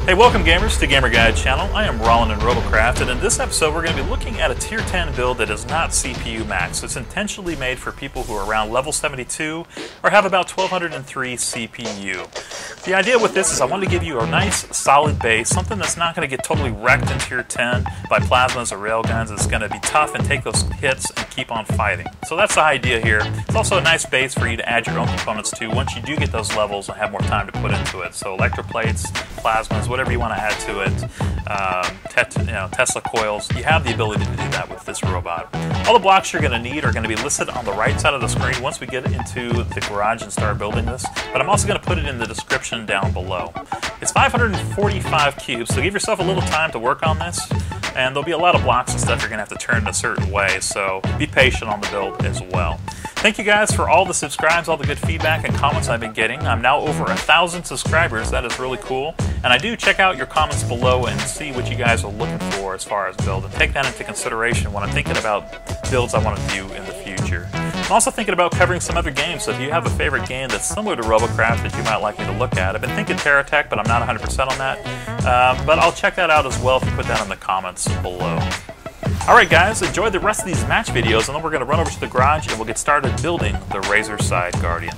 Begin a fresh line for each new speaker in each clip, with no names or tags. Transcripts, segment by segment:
Hey, welcome gamers to GamerGuide channel. I am Rollin in Robocraft, and in this episode we're going to be looking at a Tier 10 build that is not CPU max. It's intentionally made for people who are around level 72 or have about 1203 CPU. The idea with this is I want to give you a nice solid base, something that's not going to get totally wrecked in Tier 10 by plasmas or railguns. It's going to be tough and take those hits and keep on fighting. So that's the idea here. It's also a nice base for you to add your own components to once you do get those levels and have more time to put into it. So electroplates, plasmas, whatever you want to add to it, Tesla coils, you have the ability to do that with this robot. All the blocks you're going to need are going to be listed on the right side of the screen once we get into the garage and start building this, but I'm also going to put it in the description down below. It's 545 cubes, so give yourself a little time to work on this, and there'll be a lot of blocks and stuff you're going to have to turn in a certain way, so be patient on the build as well. Thank you guys for all the subscribes, all the good feedback and comments I've been getting. I'm now over 1,000 subscribers. That is really cool. And I do check out your comments below and see what you guys are looking for as far as build, and take that into consideration when I'm thinking about builds I want to do in the future. I'm also thinking about covering some other games, so if you have a favorite game that's similar to Robocraft that you might like me to look at, I've been thinking Tetra T10, but I'm not 100% on that. But I'll check that out as well if you put that in the comments below. Alright guys, enjoy the rest of these match videos, and then we're going to run over to the garage and we'll get started building the Razerside Guardian.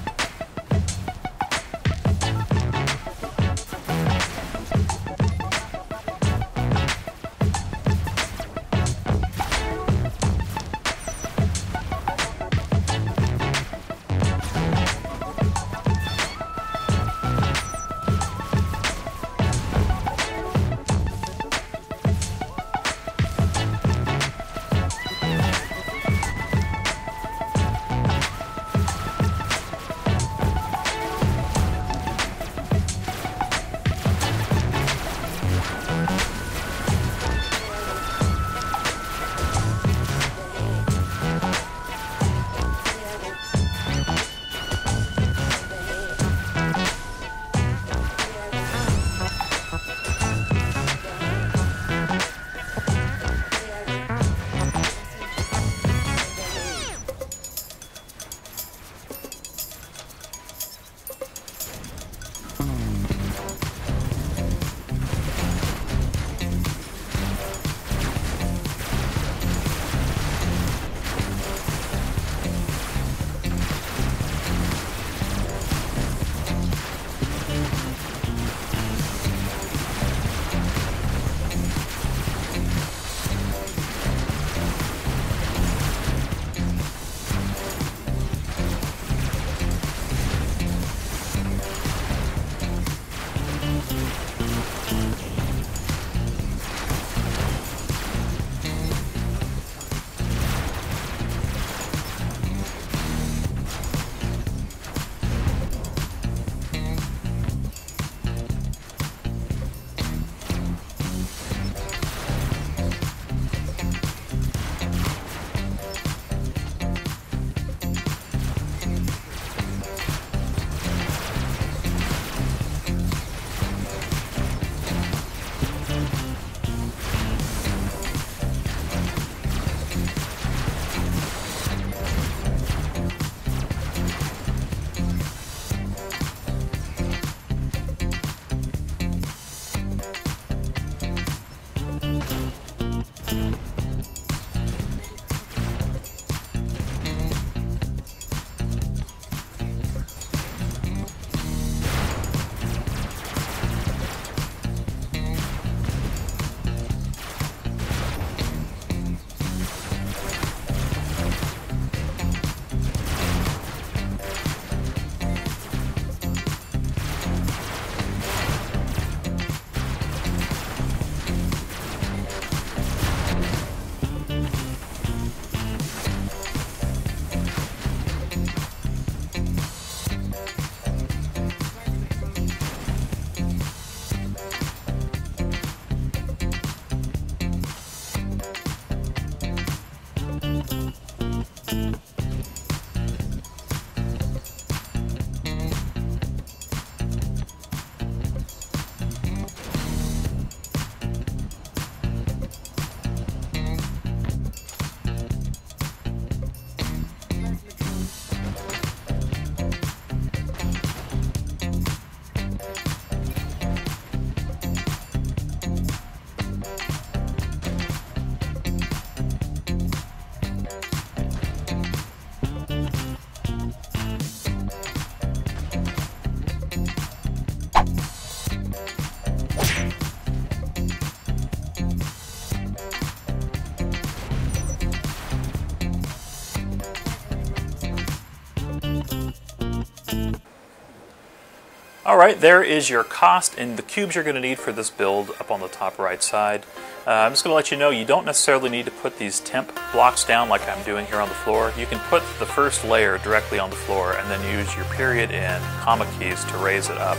Alright, there is your cost and the cubes you're going to need for this build up on the top right side. I'm just going to let you know you don't necessarily need to put these temp blocks down like I'm doing here on the floor. You can put the first layer directly on the floor and then use your period and comma keys to raise it up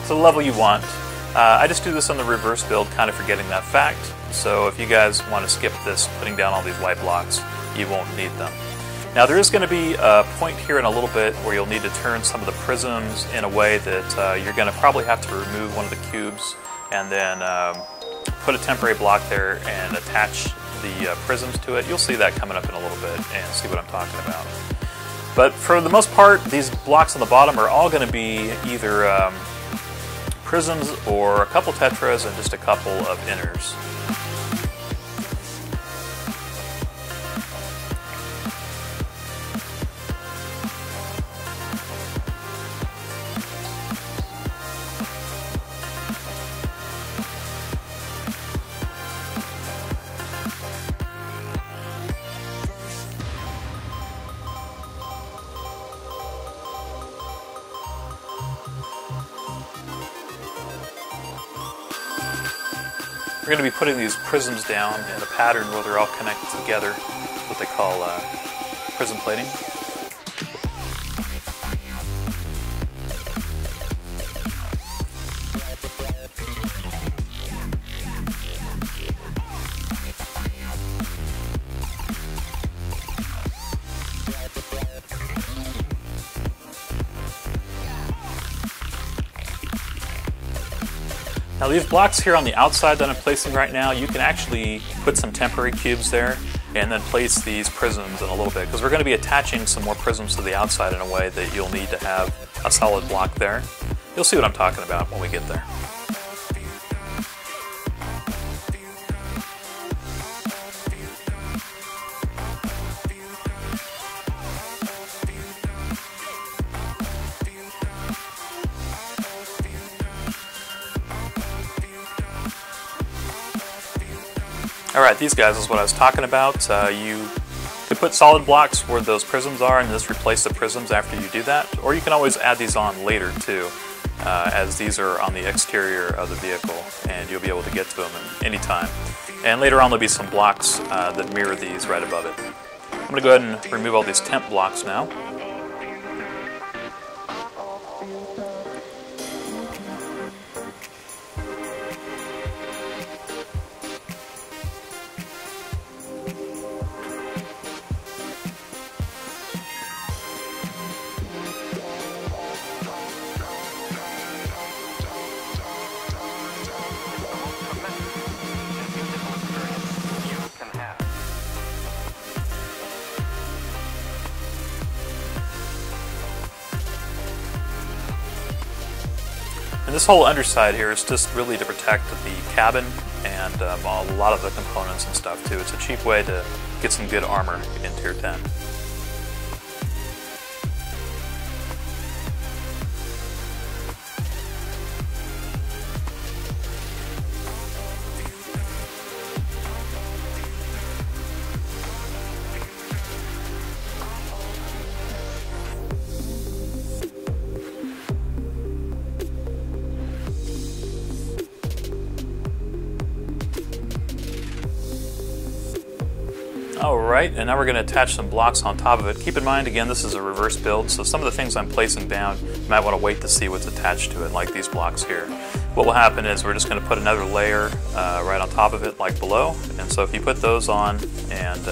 to the level you want. I just do this on the reverse build, kind of forgetting that fact, so if you guys want to skip this, putting down all these white blocks, you won't need them. Now there is going to be a point here in a little bit where you'll need to turn some of the prisms in a way that you're going to probably have to remove one of the cubes and then put a temporary block there and attach the prisms to it. You'll see that coming up in a little bit and see what I'm talking about. But for the most part, these blocks on the bottom are all going to be either prisms or a couple tetras and just a couple of inners. We're going to be putting these prisms down in a pattern where they're all connected together, what they call prism plating. Now these blocks here on the outside that I'm placing right now, you can actually put some temporary cubes there and then place these prisms in a little bit, because we're going to be attaching some more prisms to the outside in a way that you'll need to have a solid block there. You'll see what I'm talking about when we get there. Alright, these guys is what I was talking about. You could put solid blocks where those prisms are and just replace the prisms after you do that, or you can always add these on later too, as these are on the exterior of the vehicle and you'll be able to get to them at any time. And later on there'll be some blocks that mirror these right above it. I'm going to go ahead and remove all these temp blocks now. And this whole underside here is just really to protect the cabin and a lot of the components and stuff too. It's a cheap way to get some good armor in Tier 10. Alright, and now we're going to attach some blocks on top of it. Keep in mind, again, this is a reverse build, so some of the things I'm placing down, you might want to wait to see what's attached to it, like these blocks here. What will happen is we're just going to put another layer right on top of it, like below, and so if you put those on and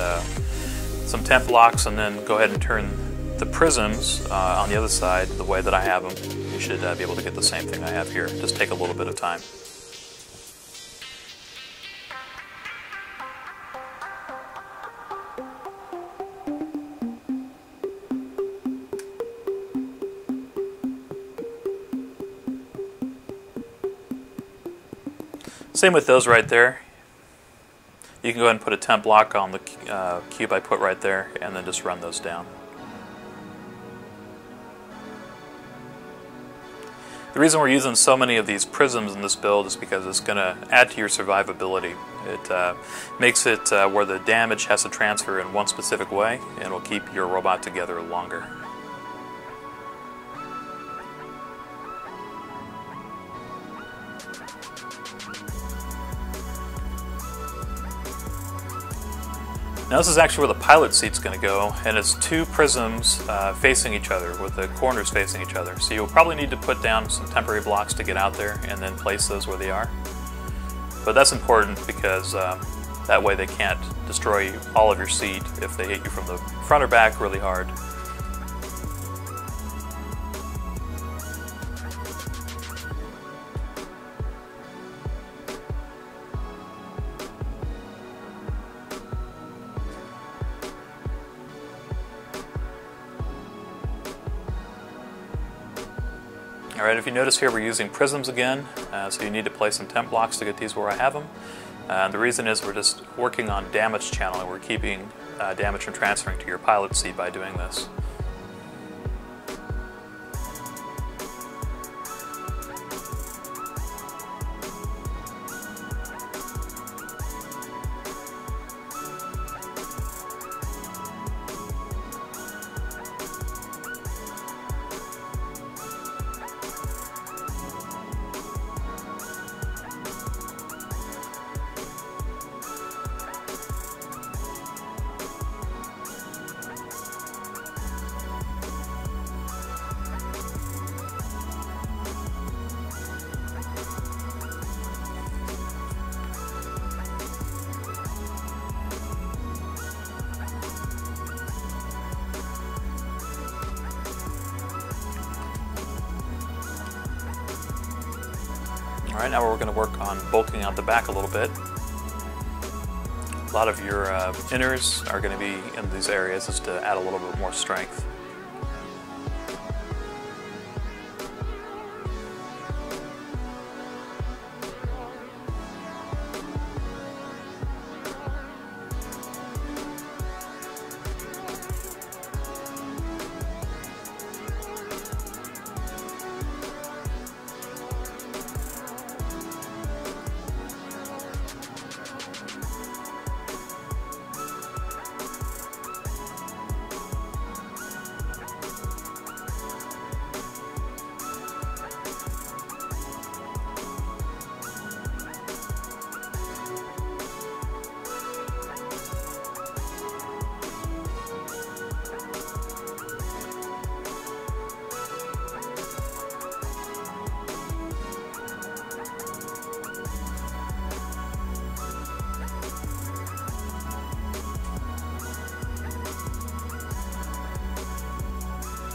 some temp blocks and then go ahead and turn the prisms on the other side the way that I have them, you should be able to get the same thing I have here. Just take a little bit of time. Same with those right there. You can go ahead and put a temp block on the cube I put right there and then just run those down. The reason we're using so many of these prisms in this build is because it's going to add to your survivability. It makes it where the damage has to transfer in one specific way and will keep your robot together longer. Now this is actually where the pilot seat's going to go, and it's two prisms facing each other, with the corners facing each other. So you'll probably need to put down some temporary blocks to get out there, and then place those where they are. But that's important because that way they can't destroy all of your seat if they hit you from the front or back really hard. Alright, if you notice here we're using prisms again, so you need to place some temp blocks to get these where I have them. The reason is we're just working on damage channeling. We're keeping damage from transferring to your pilot seat by doing this. Alright, now we're going to work on bulking out the back a little bit. A lot of your inners are going to be in these areas just to add a little bit more strength.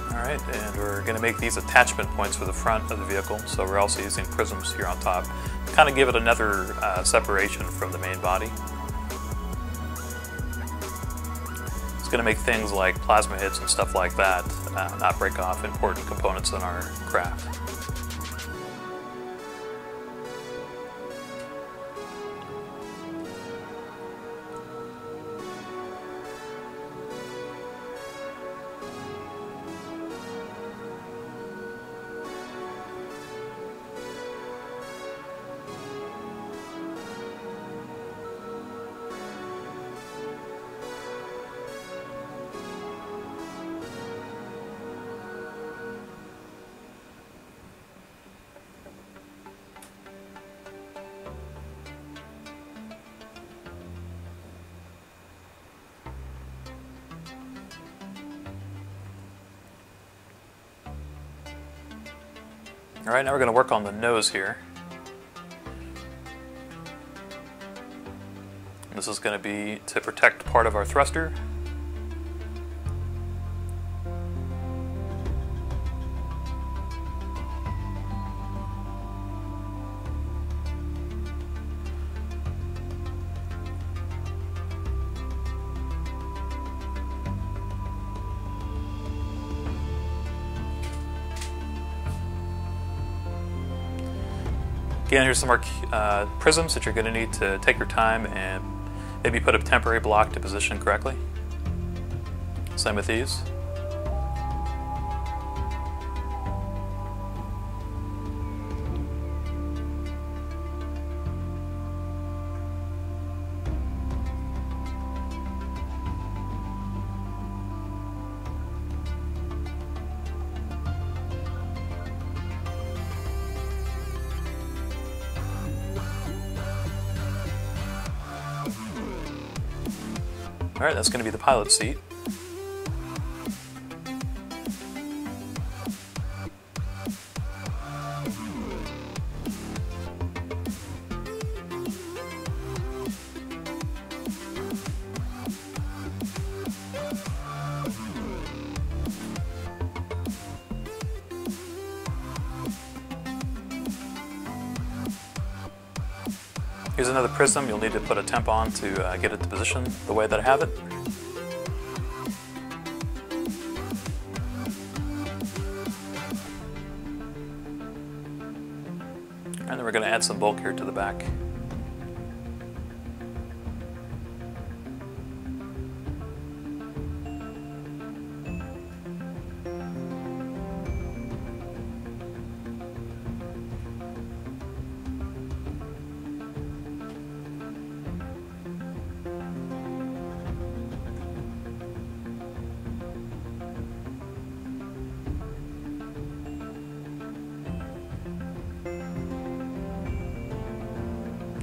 Alright, and we're going to make these attachment points for the front of the vehicle, so we're also using prisms here on top to kind of give it another separation from the main body. It's going to make things like plasma hits and stuff like that not break off important components in our craft. Alright, now we're going to work on the nose here. This is going to be to protect part of our thruster. Again, here's some more prisms that you're going to need to take your time and maybe put a temporary block to position correctly. Same with these. Alright, that's going to be the pilot seat. Here's another prism. You'll need to put a temp on to get it to position the way that I have it. And then we're going to add some bulk here to the back.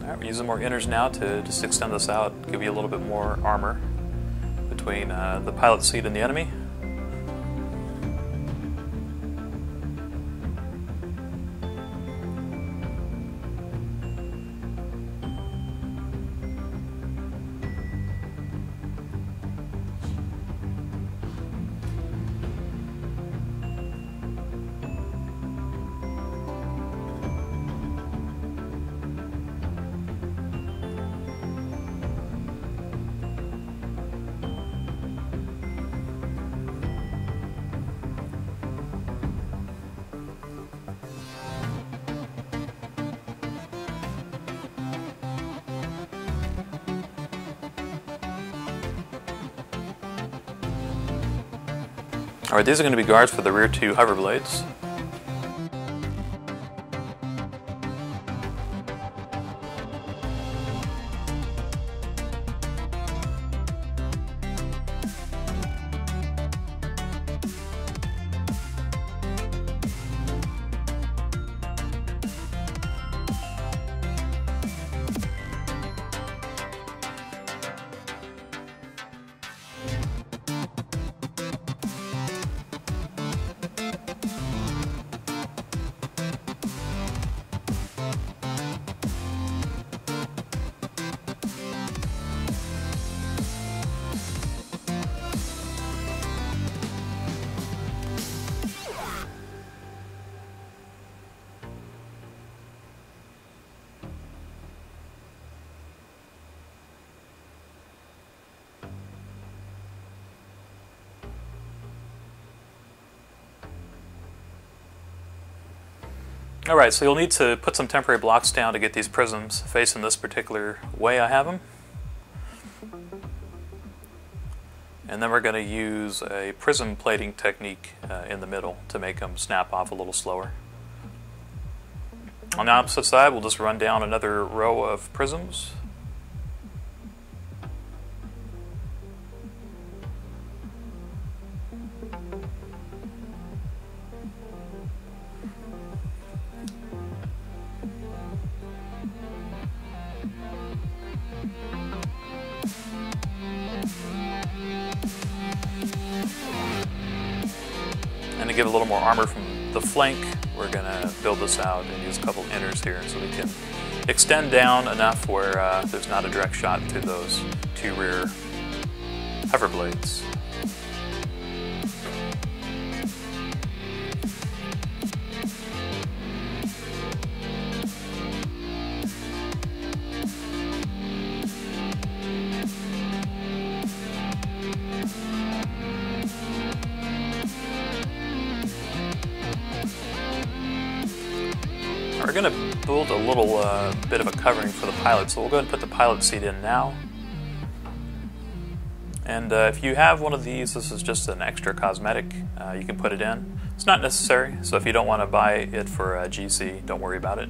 Alright, we're using more inners now to just extend this out, give you a little bit more armor between the pilot seat and the enemy. Alright, these are going to be guards for the rear two hover blades. Alright, so you'll need to put some temporary blocks down to get these prisms facing this particular way I have them. And then we're going to use a prism plating technique in the middle to make them snap off a little slower. On the opposite side, we'll just run down another row of prisms. And to give a little more armor from the flank, we're going to build this out and use a couple inners here so we can extend down enough where there's not a direct shot to those two rear hover blades. We're going to build a little bit of a covering for the pilot, so we'll go ahead and put the pilot seat in now. And if you have one of these, this is just an extra cosmetic, you can put it in. It's not necessary, so if you don't want to buy it for GC, don't worry about it.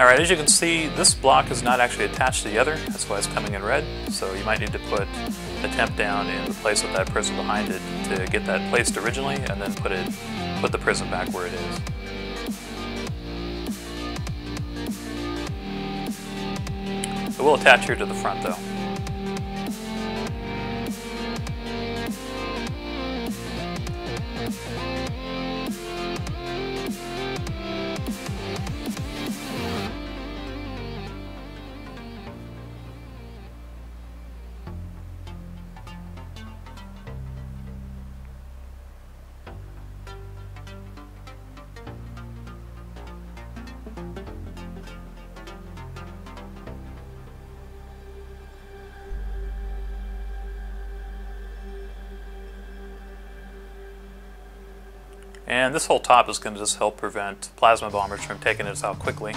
Alright, as you can see, this block is not actually attached to the other, that's why it's coming in red, so you might need to put a temp down in the place with that prism behind it to get that placed originally, and then put the prism back where it is. It will attach here to the front though. And this whole top is going to just help prevent plasma bombers from taking this out quickly.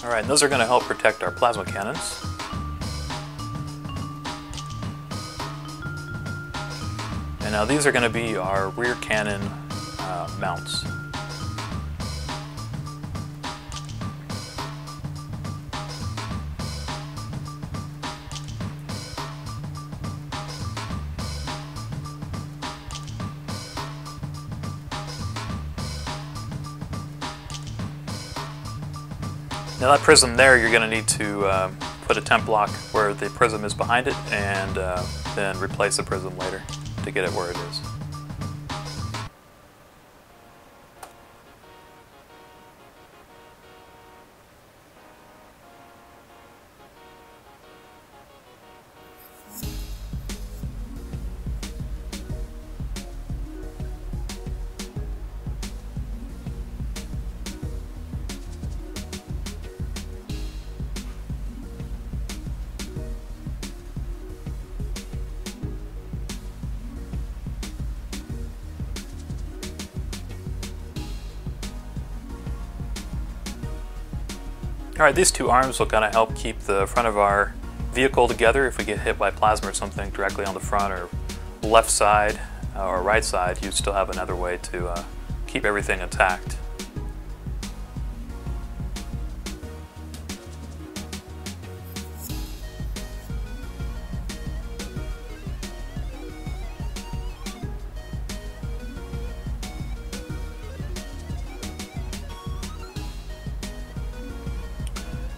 Alright, those are going to help protect our plasma cannons. And now these are going to be our rear cannon mounts. Now that prism there, you're going to need to put a temp block where the prism is behind it, and then replace the prism later to get it where it is. Alright, these two arms will kind of help keep the front of our vehicle together if we get hit by plasma or something directly on the front or left side or right side. You still have another way to keep everything intact.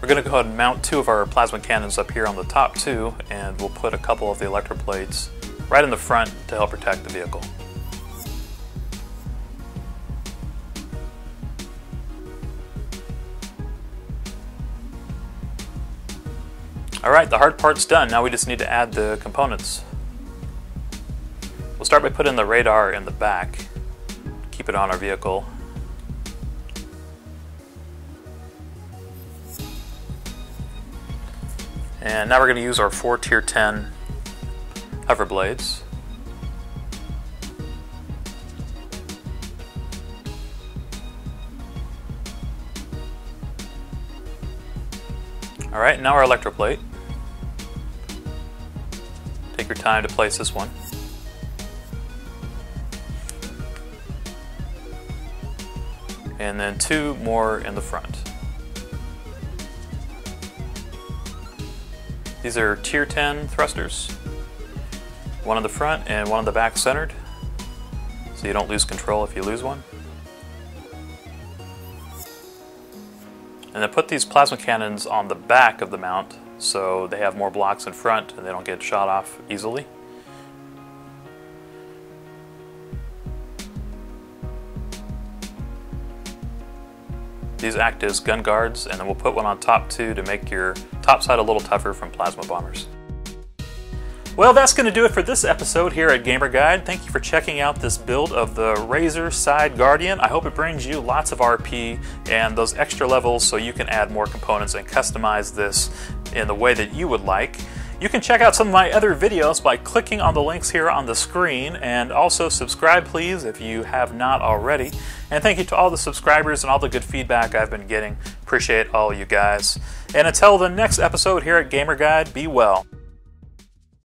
We're going to go ahead and mount two of our plasma cannons up here on the top too, and we'll put a couple of the electroplates right in the front to help protect the vehicle. Alright, the hard part's done. Now we just need to add the components. We'll start by putting the radar in the back, keep it on our vehicle. And now we're going to use our 4 Tier 10 hover blades. Alright, now our electroplate. Take your time to place this one. And then two more in the front. These are Tier 10 thrusters. One on the front and one on the back centered, so you don't lose control if you lose one. And then put these plasma cannons on the back of the mount so they have more blocks in front and they don't get shot off easily. These act as gun guards, and then we'll put one on top too to make your top side a little tougher from plasma bombers. Well, that's going to do it for this episode here at GamerGuide. Thank you for checking out this build of the Razerside Guardian. I hope it brings you lots of RP and those extra levels so you can add more components and customize this in the way that you would like. You can check out some of my other videos by clicking on the links here on the screen, and also subscribe please if you have not already. And thank you to all the subscribers and all the good feedback I've been getting. Appreciate all you guys. And until the next episode here at GamerGuide, be well.